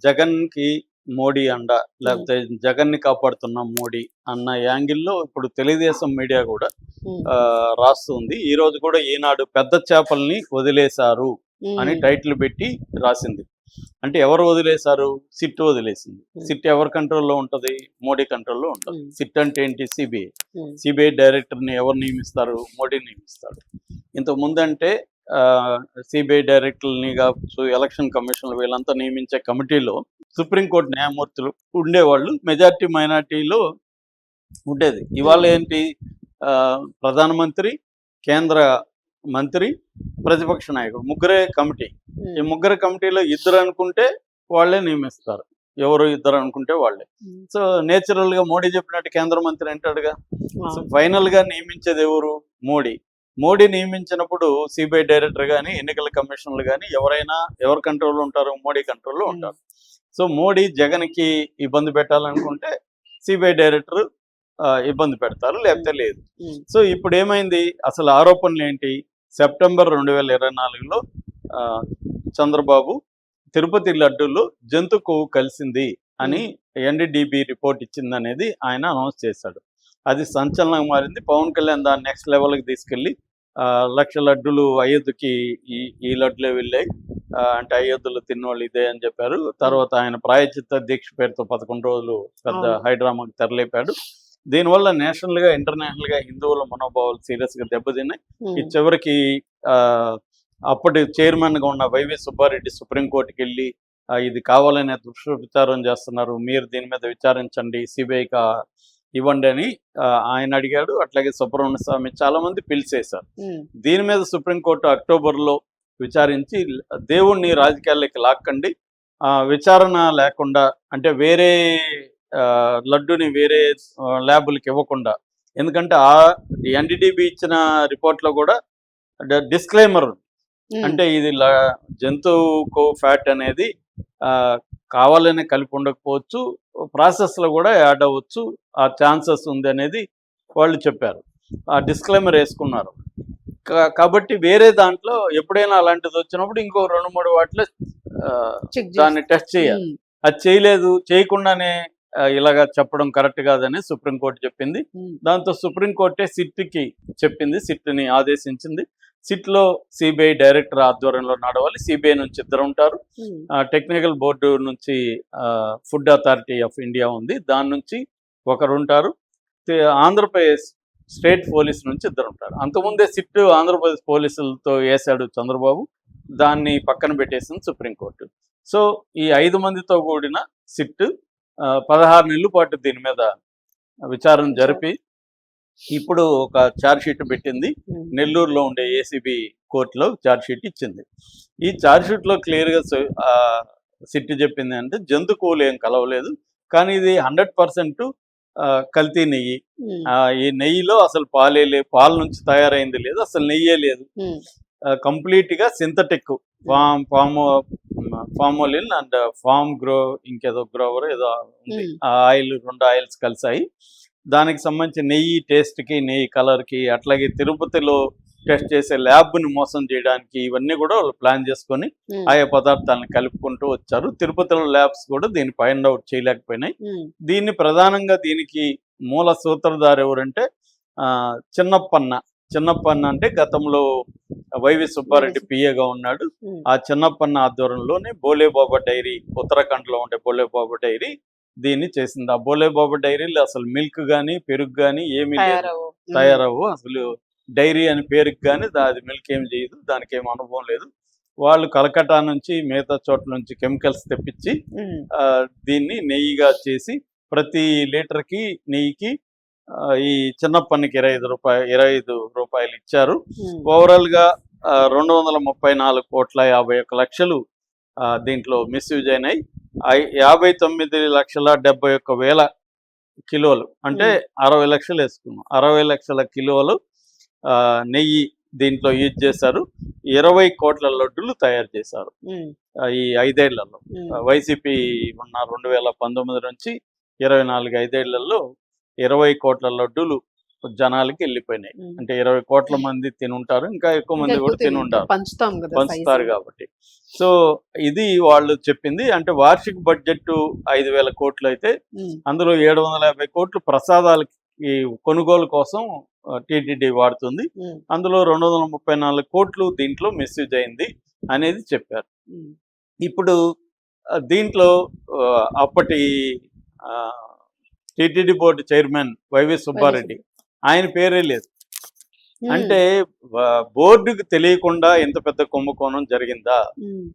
జగన్‌కి మోడీ అండ, లేకపోతే జగన్‌ని కాపాడుతున్న మోడీ అన్న యాంగిల్‌లో ఇప్పుడు తెలుగుదేశం మీడియా కూడా హ్మ్. రాస్తుంది. ఈరోజు కూడా ఈనాడు పెద్ద చేపల్ని వదిలేశారు అని హ్మ్. టైటిల్ పెట్టి రాసింది. అంటే ఎవరు వదిలేశారు? సిట్ వదిలేసింది. సిట్ ఎవరి కంట్రోల్‌లో ఉంటది? మోడీ కంట్రోల్‌లో ఉంటది. సిట్ అంటే ఏంటి? సిబిఐ. సిబిఐ డైరెక్టర్‌ని ఎవరు నియమిస్తారు? మోడీ నియమిస్తాడు. ఇంతకు ముందంటే సిబిఐ డైరెక్టర్లని కావచ్చు, ఎలక్షన్ కమిషన్లు వీళ్ళంతా నియమించే కమిటీలో సుప్రీంకోర్టు న్యాయమూర్తులు ఉండేవాళ్ళు. మెజారిటీ మైనార్టీలో ఉండేది. ఇవాళ ఏంటి? ప్రధానమంత్రి, కేంద్ర మంత్రి, ప్రతిపక్ష నాయకుడు ముగ్గురే కమిటీ. ఈ ముగ్గురు కమిటీలో ఇద్దరు అనుకుంటే వాళ్ళే నియమిస్తారు. ఎవరు ఇద్దరు అనుకుంటే వాళ్ళే. సో నేచురల్గా మోడీ చెప్పినట్టు కేంద్ర మంత్రి అంటాడుగా. సో ఫైనల్గా నియమించేది ఎవరు? మోడీ. మోడీ నియమించినప్పుడు సిబిఐ డైరెక్టర్ కానీ, ఎన్నికల కమిషన్లు కానీ ఎవరైనా ఎవరి కంట్రోల్లో ఉంటారు? మోడీ కంట్రోల్లో ఉంటారు. సో మోడీ జగన్కి ఇబ్బంది పెట్టాలనుకుంటే సిబిఐ డైరెక్టర్ ఇబ్బంది పెడతారు, లేకపోతే లేదు. సో ఇప్పుడు ఏమైంది? అసలు ఆరోపణలు ఏంటి? సెప్టెంబర్ 2024లో చంద్రబాబు తిరుపతి లడ్డూలో జంతు కొవ్వు కలిసింది అని ఎన్డీడీబీ రిపోర్ట్ ఇచ్చిందనేది ఆయన అనౌన్స్ చేశాడు. అది సంచలనంగా మారింది. పవన్ కళ్యాణ్ దాన్ని నెక్స్ట్ లెవెల్కి తీసుకెళ్ళి 1,00,000 లడ్డులు అయోధ్యకి ఈ లడ్డులే వెళ్ళాయి, అంటే అయోధ్యలో తిన్నవాళ్ళు ఇదే అని చెప్పారు. తర్వాత ఆయన ప్రాయచిత్త దీక్ష పేరుతో 11 రోజులు పెద్ద హైడ్రామాకి తెరలేపాడు. దీనివల్ల నేషనల్గా, ఇంటర్నేషనల్గా హిందువుల మనోభావాలు సీరియస్గా దెబ్బతిన్నాయి. ఈ చివరికి అప్పటి చైర్మన్గా ఉన్న వైవి సుబ్బారెడ్డి సుప్రీంకోర్టుకి వెళ్ళి ఇది కావాలనే దుష్ప్రచారం చేస్తున్నారు, మీరు దీని మీద విచారించండి, సిబిఐకి ఇవ్వండి అని ఆయన అడిగాడు. అట్లాగే సుబ్రహ్మణ్య స్వామి చాలా మంది పిలిచేశారు. దీని మీద సుప్రీంకోర్టు అక్టోబర్లో విచారించి దేవుణ్ణి రాజకీయాల్లోకి లాక్కండి, విచారణ లేకుండా, అంటే వేరే లడ్డుని వేరే ల్యాబులకి ఇవ్వకుండా, ఎందుకంటే ఎన్డీడీబీ ఇచ్చిన రిపోర్ట్లో కూడా డిస్క్లైమర్, అంటే ఇది జంతువు ఫ్యాట్ అనేది కావాలనే కలిపి ఉండకపోవచ్చు, ప్రాసెస్లో కూడా యాడ్ అవ్వచ్చు, ఆ ఛాన్సెస్ ఉంది అనేది వాళ్ళు చెప్పారు. ఆ డిస్క్లైమర్ వేసుకున్నారు. కాబట్టి వేరే దాంట్లో ఎప్పుడైనా అలాంటిది వచ్చినప్పుడు ఇంకో 2-3 వాటిలో దాన్ని టెస్ట్ చేయాలి. అది చేయలేదు, చేయకుండానే ఇలాగా చెప్పడం కరెక్ట్ కాదని సుప్రీంకోర్టు చెప్పింది. దాంతో సుప్రీంకోర్టే సిట్కి చెప్పింది, సిట్ని ఆదేశించింది. సిట్లో సిబిఐ డైరెక్టర్ ఆధ్వర్యంలో నడవాలి. సిబిఐ నుంచి 2 ఉంటారు. టెక్నికల్ బోర్డు నుంచి ఫుడ్ అథారిటీ ఆఫ్ ఇండియా ఉంది, దాని నుంచి 1 ఉంటారు. ఆంధ్రప్రదేశ్ స్టేట్ పోలీస్ నుంచి 2 ఉంటారు. అంతకుముందే సిట్ ఆంధ్రప్రదేశ్ పోలీసులతో వేశాడు చంద్రబాబు, దాన్ని పక్కన పెట్టేసింది సుప్రీంకోర్టు. సో ఈ 5 మందితో కూడిన సిట్ 16 నెలల పాటు దీని మీద విచారణ జరిపి ఇప్పుడు ఒక ఛార్జ్షీట్ పెట్టింది. నెల్లూరులో ఉండే ఏసీబీ కోర్టులో ఛార్జ్షీట్ ఇచ్చింది. ఈ ఛార్జ్షీట్లో క్లియర్గా సిట్ చెప్పింది అంటే జంతు కొవ్వులు ఏం కలవలేదు, కానీ ఇది 100% కల్తీ నెయ్యి. ఈ నెయ్యిలో అసలు పాల నుంచి తయారైంది లేదు, అసలు నెయ్యే లేదు. కంప్లీట్గా సింథటిక్ ఫార్మోలిన్ అండ్ ఇంకేదో గ్రోవర్ ఏదో ఉంది, ఆ ఆయిల్ 2 ఆయిల్స్ కలిసాయి. దానికి సంబంధించి నెయ్యి టేస్ట్కి, నెయ్యి కలర్కి, అట్లాగే తిరుపతిలో టెస్ట్ చేసే ల్యాబ్ని మోసం చేయడానికి ఇవన్నీ కూడా వాళ్ళు ప్లాన్ చేసుకొని ఆయా పదార్థాలను కలుపుకుంటూ వచ్చారు. తిరుపతిలో ల్యాబ్స్ కూడా దీన్ని ఫైండ్ అవుట్ చేయలేకపోయినాయి. దీన్ని ప్రధానంగా దీనికి మూల సూత్రధారు ఎవరంటే చిన్నప్పన్న అంటే గతంలో వైవి సుబ్బారెడ్డి పిఏగా ఉన్నాడు. ఆ చిన్నప్పన్న ఆధ్వర్యంలోనే బోలేబాబా డైరీ, ఉత్తరాఖండ్లో ఉండే బోలేబాబా డైరీ దీన్ని చేసింది. ఆ బోలేబాబా డైరీలో అసలు మిల్క్ కానీ, పెరుగు కానీ ఏమీ తయారవు. అసలు డైరీ అని పేరుకి కానీ అది మిల్క్ ఏమి చేయదు, దానికి ఏమి అనుభవం లేదు. వాళ్ళు కలకట్టా నుంచి, మిగతా చోట్ల నుంచి కెమికల్స్ తెప్పించి దీన్ని నెయ్యిగా చేసి ప్రతి లీటర్కి నెయ్యికి ఈ చిన్నప్పనికి 25 రూపాయలు ఇచ్చారు. ఓవరాల్గా 234,51,00,000 దీంట్లో మిస్యూజ్ అయినాయి. 59,71,71,000 కిలోలు, అంటే 60 లక్షలు వేసుకున్నాం, 60 లక్షల కిలోలు నెయ్యి దీంట్లో యూజ్ చేశారు. 20 కోట్ల లడ్డులు తయారు చేశారు ఈ 5 ఏళ్లలో. వైసీపీ ఉన్న 2019 నుంచి 24 5 ఏళ్లలో 20 కోట్ల లడ్డులు జనాలకి వెళ్ళిపోయినాయి. ఉమ్. అంటే 20 కోట్ల మంది తినుంటారు, ఇంకా ఎక్కువ ఇంకా మంది ఎక్కువ కూడా తినుంటారు, పంచుతాం కదా పంచుతారు size. కాబట్టి. సో ఇది వాళ్ళు చెప్పింది. అంటే వార్షిక బడ్జెట్ 5,000 కోట్లు అయితే ఉమ్, అందులో 750 కోట్లు ప్రసాదాలకి ఈ కొనుగోలు కోసం టీటీడీ వాడుతుంది. ఉమ్, అందులో 234 కోట్లు దీంట్లో మిస్యూజ్ అయింది అనేది చెప్పారు. ఉమ్, ఇప్పుడు దీంట్లో అప్పటి TTD board chairman YV Subba Reddy, ఆయన పేరే లేదు. ఉమ్, అంటే బోర్డుకు తెలియకుండా ఇంత పెద్ద కుంభకోణం జరిగిందా, ఉమ్,